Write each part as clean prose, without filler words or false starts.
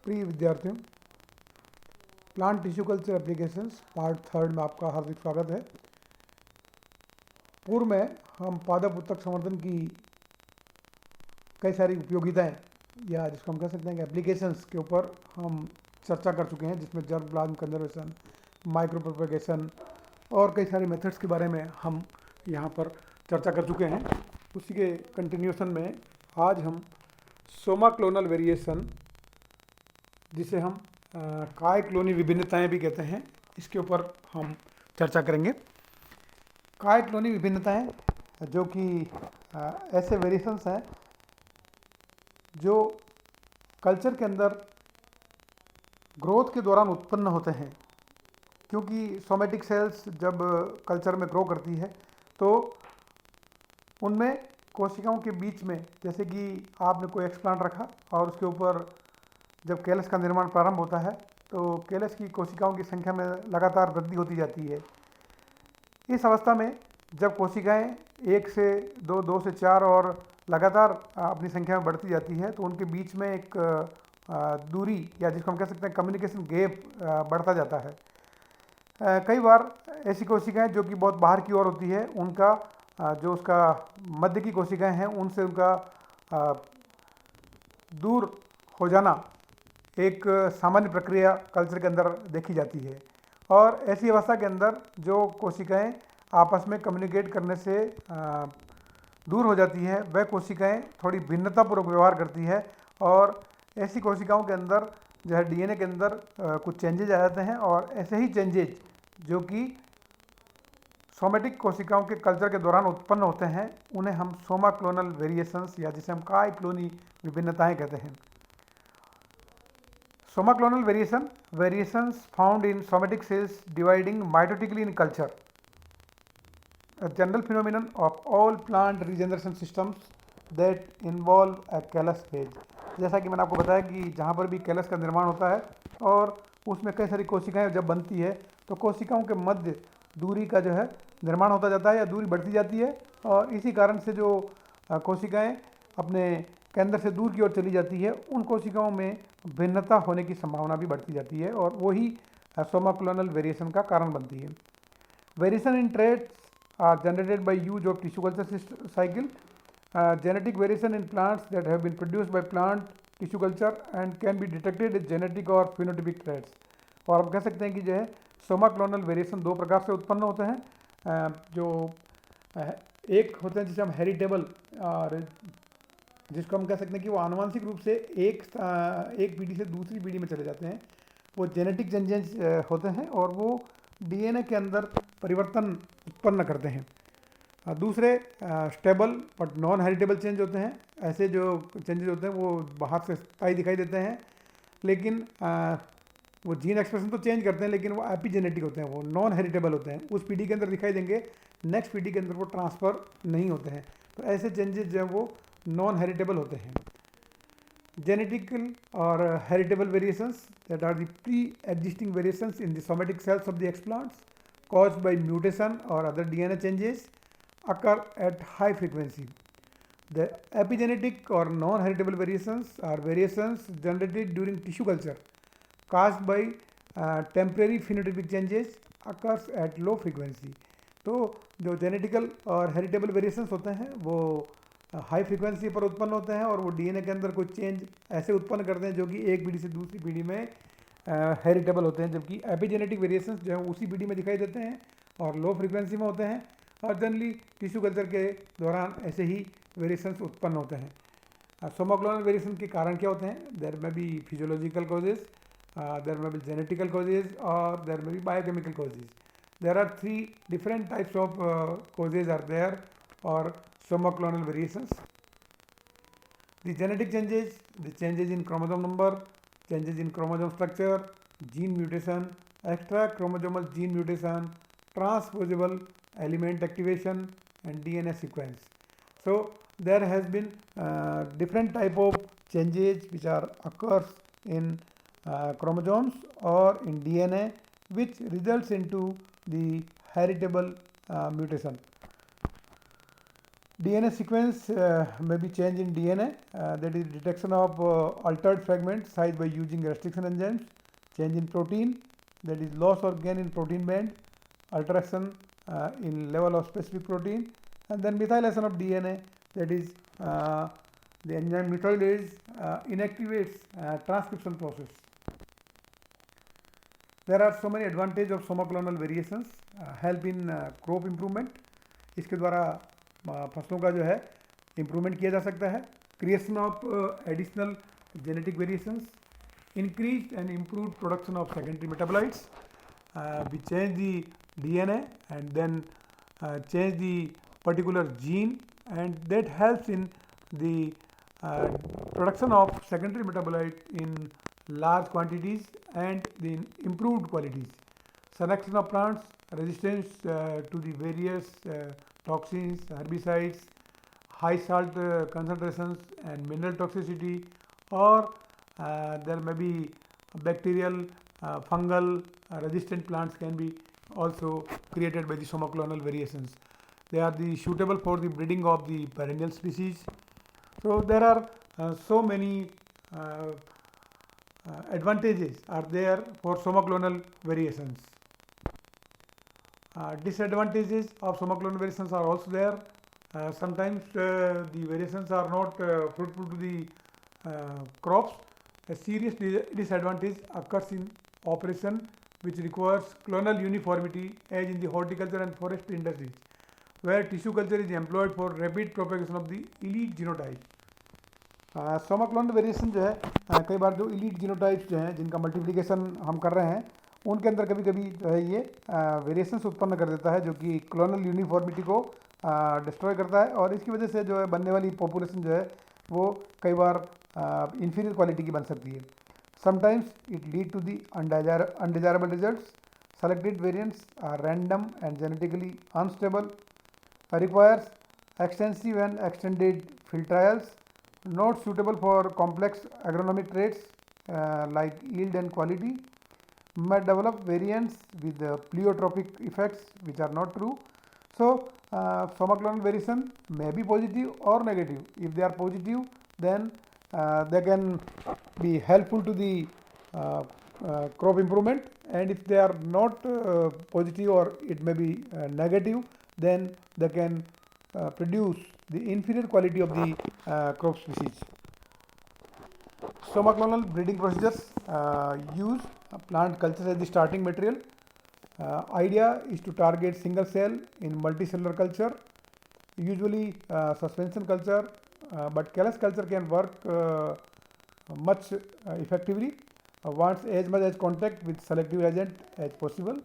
प्रिय विद्यार्थियों, plant tissue culture applications part 3 में आपका हार्दिक स्वागत है। पूर्व में हम पादप उत्तक संवर्धन की कई सारी उपयोगिताएं या जिसको हम कह सकते हैं कि एप्लीकेशंस के ऊपर हम चर्चा कर चुके हैं, जिसमें germ plasm conservation, micro propagation और कई सारे मेथड्स के बारे में हम यहाँ पर चर्चा कर चुके हैं। उसी के कंटिन्यूशन में आज हम सोमा क्लोनल वेरिएशन, जिसे हम काय क्लोनी विभिन्नताएं भी कहते हैं, इसके ऊपर हम चर्चा करेंगे। काय क्लोनी विभिन्नताएं जो कि ऐसे वेरिएशंस हैं जो कल्चर के अंदर ग्रोथ के दौरान उत्पन्न होते हैं, क्योंकि सोमेटिक सेल्स जब कल्चर में ग्रो करती है तो उनमें कोशिकाओं के बीच में, जैसे कि आपने कोई एक्सप्लांट रखा और उसके ऊपर जब कैलस का निर्माण प्रारंभ होता है तो कैलस की कोशिकाओं की संख्या में लगातार वृद्धि होती जाती है। इस अवस्था में जब कोशिकाएं 1 से 2, 2 से 4 और लगातार अपनी संख्या में बढ़ती जाती है तो उनके बीच में एक दूरी या जिसको हम कह सकते हैं कम्युनिकेशन गैप बढ़ता जाता है। कई बार ऐसी कोशिकाएं जो कि बहुत बाहर की ओर होती है, उनका जो उसका मध्य की कोशिकाएं हैं उनसे उनका दूर हो जाना एक सामान्य प्रक्रिया कल्चर के अंदर देखी जाती है। और ऐसी अवस्था के अंदर जो कोशिकाएं आपस में कम्युनिकेट करने से दूर हो जाती है, वह कोशिकाएं थोड़ी भिन्नतापूर्वक व्यवहार करती है और ऐसी कोशिकाओं के अंदर जो है डीएनए के अंदर कुछ चेंजेज आ जाते हैं। और ऐसे ही चेंजेज जो कि सोमेटिक कोशिकाओं के कल्चर के दौरान उत्पन्न होते हैं, उन्हें हम सोमा क्लोनल वेरिएशंस या जिसे हम काय क्लोनी विभिन्नताएं कहते हैं। Soma clonal variations found in somatic cells dividing mitotically in culture, a general phenomenon of all plant regeneration systems that involve a callus phase। जैसा कि मैंने आपको बताया कि जहाँ पर भी कैलस का निर्माण होता है और उसमें कई सारी कोशिकाएं जब बनती है तो कोशिकाओं के मध्य दूरी का जो है निर्माण होता जाता है या दूरी बढ़ती जाती है, और इसी कारण से जो कोशिकाएं अपने केंद्र से दूर की ओर चली जाती है, उन कोशिकाओं में भिन्नता होने की संभावना भी बढ़ती जाती है और वही सोमा क्लोनल वेरिएशन का कारण बनती है। Variation in traits are generated by use of tissue culture cycle. Genetic variation in plants that have been produced by plant tissue culture and can be detected as genetic और phenotypic traits. और हम कह सकते हैं कि जो है Soma clonal variation दो प्रकार से उत्पन्न होते हैं। जो एक होते हैं जिसे हम हेरिटेबल, और जिसको हम कह सकते हैं कि वो आनुवंशिक रूप से एक पीढ़ी से दूसरी पीढ़ी में चले जाते हैं, वो जेनेटिक चेंजेस होते हैं और वो डीएनए के अंदर परिवर्तन उत्पन्न करते हैं। दूसरे stable but non heritable change होते हैं। ऐसे जो चेंजेस होते हैं वो बाहर से स्थायी दिखाई देते हैं, लेकिन वो जीन एक्सप्रेशन तो चेंज करते हैं, लेकिन वो एपिजेनेटिक होते हैं, वो नॉन हेरिटेबल होते हैं। उस पीढ़ी के अंदर दिखाई देंगे, नेक्स्ट पीढ़ी के अंदर वो ट्रांसफ़र नहीं होते हैं। तो ऐसे चेंजेस जो है वो नॉन हेरिटेबल होते हैं। जेनेटिकल और heritable variations that are the pre existing variations in the somatic cells of the explants caused by mutation or other DNA changes occur at high frequency. The epigenetic or non-heritable variations are variations generated during tissue culture caused by temporary phenotypic changes occurs at low frequency. तो जो genetical और heritable variations होते हैं वो high frequency पर उत्पन्न होते हैं और वो डीएनए के अंदर कुछ चेंज ऐसे उत्पन्न करते हैं जो कि एक पीढ़ी से दूसरी पीढ़ी में हेरिटेबल होते हैं, जबकि एपिजेनेटिक वेरिएशंस जो है उसी पीढ़ी में दिखाई देते हैं और लो फ्रीक्वेंसी में होते हैं। और जनरली टिश्यू कल्चर के दौरान ऐसे ही वेरिएशंस उत्पन्न होते हैं। सोमा क्लोनल वेरिएशन के कारण क्या होते हैं? There may be physiological causes, there may be genetical causes और there may be biochemical causes. There are 3 different types of causes are there और Soma clonal variations. The genetic changes, the changes in chromosome number, changes in chromosome structure, gene mutation, extra chromosomal gene mutation, transposable element activation and DNA sequence. So there has been different type of changes which are occurs in chromosomes or in DNA, which results into the heritable mutation. DNA sequence may be changed in DNA, that is detection of altered fragment size by using restriction enzymes, change in protein, that is loss or gain in protein band, alteration in level of specific protein, and then methylation of DNA, that is the enzyme methylase inactivates transcription process. There are so many advantages of somaclonal variations, help in crop improvement. इसके द्वारा फसलों का जो है improvement किया जा सकता है. Creation of additional genetic variations, increased and improved production of secondary metabolites. We change the DNA and then change the particular gene, and that helps in the production of secondary metabolite in large quantities and the improved qualities. Selection of plants, resistance to the various toxins, herbicides, high salt concentrations and mineral toxicity, or there may be bacterial, fungal resistant plants can be also created by the somaclonal variations. They are suitable for the breeding of the perennial species. So there are so many advantages are there for somaclonal variations. Disadvantages of somaclonal variations are also there. Sometimes the variations are not fruitful to the crops. A serious disadvantage occurs in operation which requires clonal uniformity, as in the horticulture and forestry industries, where tissue culture is employed for rapid propagation of the elite genotype. Somaclonal variation जो है कई बार जो elite genotypes जो हैं जिनका multiplication हम कर रहे हैं उनके अंदर कभी कभी जो है ये वेरिएशंस उत्पन्न कर देता है, जो कि क्लोनल यूनिफॉर्मिटी को डिस्ट्रॉय करता है, और इसकी वजह से जो है बनने वाली पॉपुलेशन जो है वो कई बार inferior quality की बन सकती है. Sometimes it lead to the undesirable results. Selected variants are random and genetically unstable, requires extensive and extended field trials, not suitable for complex agronomic traits like yield and quality, may develop variants with pleiotropic effects which are not true. So somaclonal variation may be positive or negative. If they are positive, then they can be helpful to the crop improvement, and if they are not positive or it may be negative, then they can produce the inferior quality of the crop species. Somaclonal breeding procedures use plant cultures as the starting material. Idea is to target single cell in multicellular culture, usually suspension culture, but callus culture can work much effectively wants as much as contact with selective agent as possible.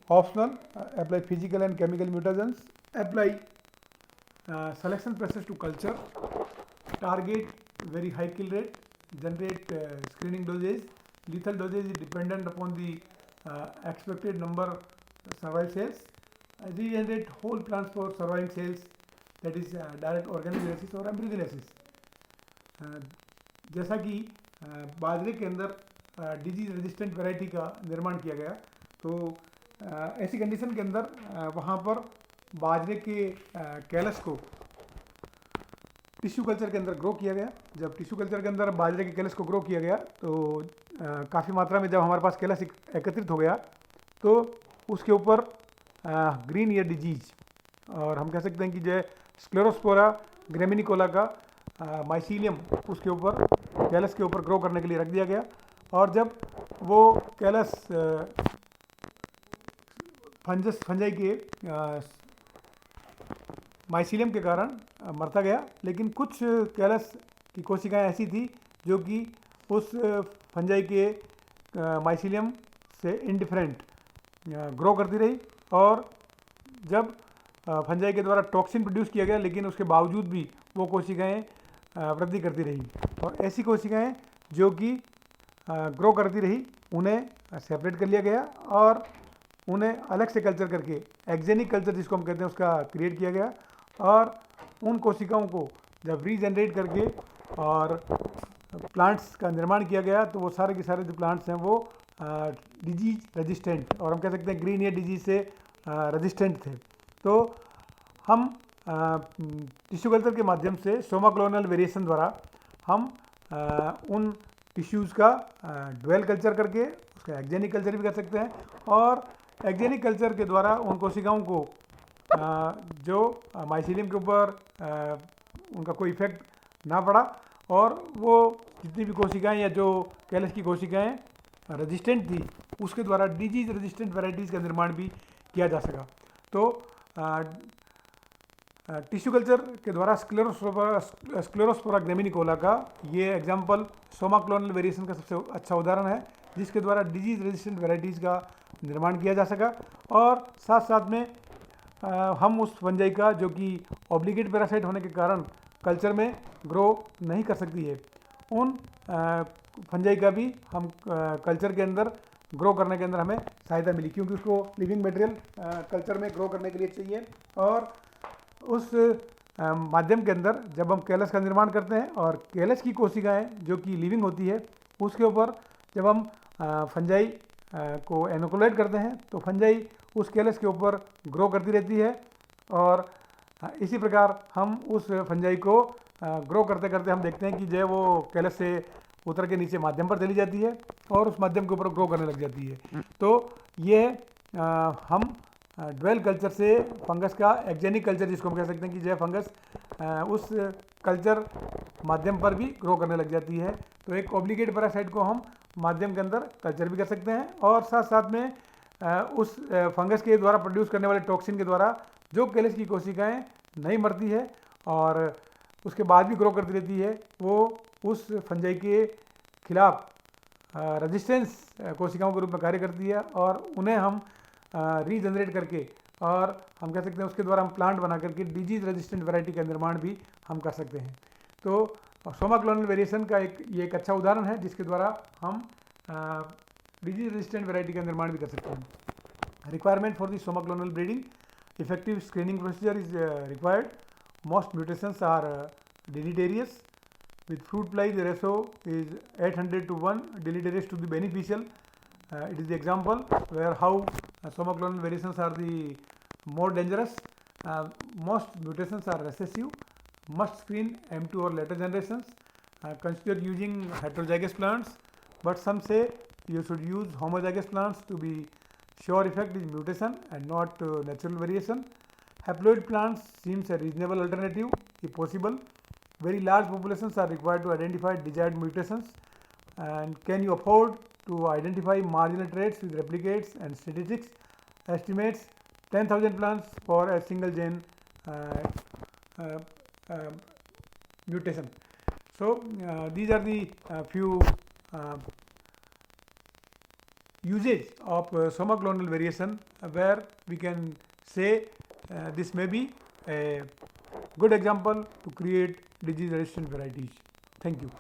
Optional, apply physical and chemical mutagens, apply selection process to culture, target very high kill rate, generate screening dosage. Lethal dosage is dependent upon the expected number survival cells. Regenerate whole plants for surviving cells, that is direct organogenesis और embryogenesis. जैसा कि बाजरे के अंदर disease resistant variety का निर्माण किया गया, तो ऐसी कंडीशन के अंदर वहाँ पर बाजरे के कैलस को टिश्यू कल्चर के अंदर ग्रो किया गया. जब टिश्यू कल्चर के अंदर बाजरे के कैलस को ग्रो किया गया तो काफ़ी मात्रा में जब हमारे पास कैलस एकत्रित हो गया तो उसके ऊपर ग्रीन ईयर डिजीज, और हम कह सकते हैं कि जो है स्क्लेरोस्पोरा ग्रेमिनिकोला का माइसीलियम उसके ऊपर कैलस के ऊपर ग्रो करने के लिए रख दिया गया. और जब वो कैलस फंजाई के माइसीलियम के कारण मरता गया, लेकिन कुछ कैलस की कोशिकाएं ऐसी थी जो कि उस फंजाई के माइसीलियम से इंडिफरेंट ग्रो करती रही, और जब फंजाई के द्वारा टॉक्सिन प्रोड्यूस किया गया लेकिन उसके बावजूद भी वो कोशिकाएं वृद्धि करती रही, और ऐसी कोशिकाएं जो कि ग्रो करती रही उन्हें सेपरेट कर लिया गया और उन्हें अलग से कल्चर करके एक्जेनिक कल्चर जिसको हम कहते हैं उसका क्रिएट किया गया, और उन कोशिकाओं को जब रीजनरेट करके और प्लांट्स का निर्माण किया गया तो वो सारे के सारे जो प्लांट्स हैं वो डिजीज रेजिस्टेंट, और हम कह सकते हैं ग्रीन ईयर डिजीज से रेजिस्टेंट थे. तो हम टिश्यू कल्चर के माध्यम से सोमा क्लोनल वेरिएशन द्वारा हम उन टिश्यूज़ का ड्वेल कल्चर करके उसका एक्जेनिक कल्चर भी कर सकते हैं, और एक्जेनिक कल्चर के द्वारा उन कोशिकाओं को जो माइसीलियम के ऊपर उनका कोई इफेक्ट ना पड़ा और वो जितनी भी कोशिकाएं या जो कैलस की कोशिकाएं रेजिस्टेंट थी उसके द्वारा डिजीज रेजिस्टेंट वैरायटीज़ का निर्माण भी किया जा सका। तो टिश्यू कल्चर के द्वारा स्क्लेरोस्पोरा ग्रेमिनिकोला का ये एग्जाम्पल सोमा क्लोनल वेरिएशन का सबसे अच्छा उदाहरण है, जिसके द्वारा डिजीज रेजिस्टेंट वैरायटीज़ का निर्माण किया जा सका। और साथ साथ में हम उस फंजाई का जो कि ऑब्लिगेट पैरासाइट होने के कारण कल्चर में ग्रो नहीं कर सकती है, उन फंजाई का भी हम कल्चर के अंदर ग्रो करने के अंदर हमें सहायता मिली, क्योंकि उसको लिविंग मटेरियल कल्चर में ग्रो करने के लिए चाहिए। और उस माध्यम के अंदर जब हम कैलस का निर्माण करते हैं और कैलस की कोशिकाएं जो कि लिविंग होती है उसके ऊपर जब हम फंजाई को एनोकुलेट करते हैं तो फंजाई उस कैलस के ऊपर ग्रो करती रहती है, और इसी प्रकार हम उस फंजाई को ग्रो करते करते हम देखते हैं कि जो है वो कैलस से उतर के नीचे माध्यम पर चली जाती है और उस माध्यम के ऊपर ग्रो करने लग जाती है। तो ये हम ड्वेल कल्चर से फंगस का एक्जेनिक कल्चर जिसको हम कह सकते हैं कि जो फंगस उस कल्चर माध्यम पर भी ग्रो करने लग जाती है। तो एक ऑब्लिगेट पैरासाइट को हम माध्यम के अंदर कल्चर भी कर सकते हैं, और साथ साथ में उस फंगस के द्वारा प्रोड्यूस करने वाले टॉक्सिन के द्वारा जो कैलस की कोशिकाएं नहीं मरती है और उसके बाद भी ग्रो करती रहती है, वो उस फंजाई के खिलाफ रेजिस्टेंस कोशिकाओं के रूप में कार्य करती है, और उन्हें हम रीजनरेट करके और हम कह सकते हैं उसके द्वारा हम प्लांट बना करके डिजीज रेजिस्टेंट वैरायटी का निर्माण भी हम कर सकते हैं। तो सोमा क्लोनल वेरिएशन का ये एक अच्छा उदाहरण है जिसके द्वारा हम डिजीज रेजिस्टेंट वैरायटी का निर्माण भी कर सकते हैं। Requirement for the soma clonal breeding, effective screening procedure is required. Most mutations are deleterious. With fruit fly the ratio is 800 to 1, deleterious to the beneficial. It is the example where how soma clonal variations are the more dangerous. Most mutations are recessive. Must screen M2 or later generations. Consider using heterozygous plants, but some say you should use homozygous plants to be sure effect is mutation and not natural variation. Haploid plants seems a reasonable alternative if possible. Very large populations are required to identify desired mutations. And can you afford to identify marginal traits with replicates and statistics? Estimates 10,000 plants for a single gene mutation. So these are the few usage of soma clonal variation where we can say this may be a good example to create disease resistant varieties. Thank you.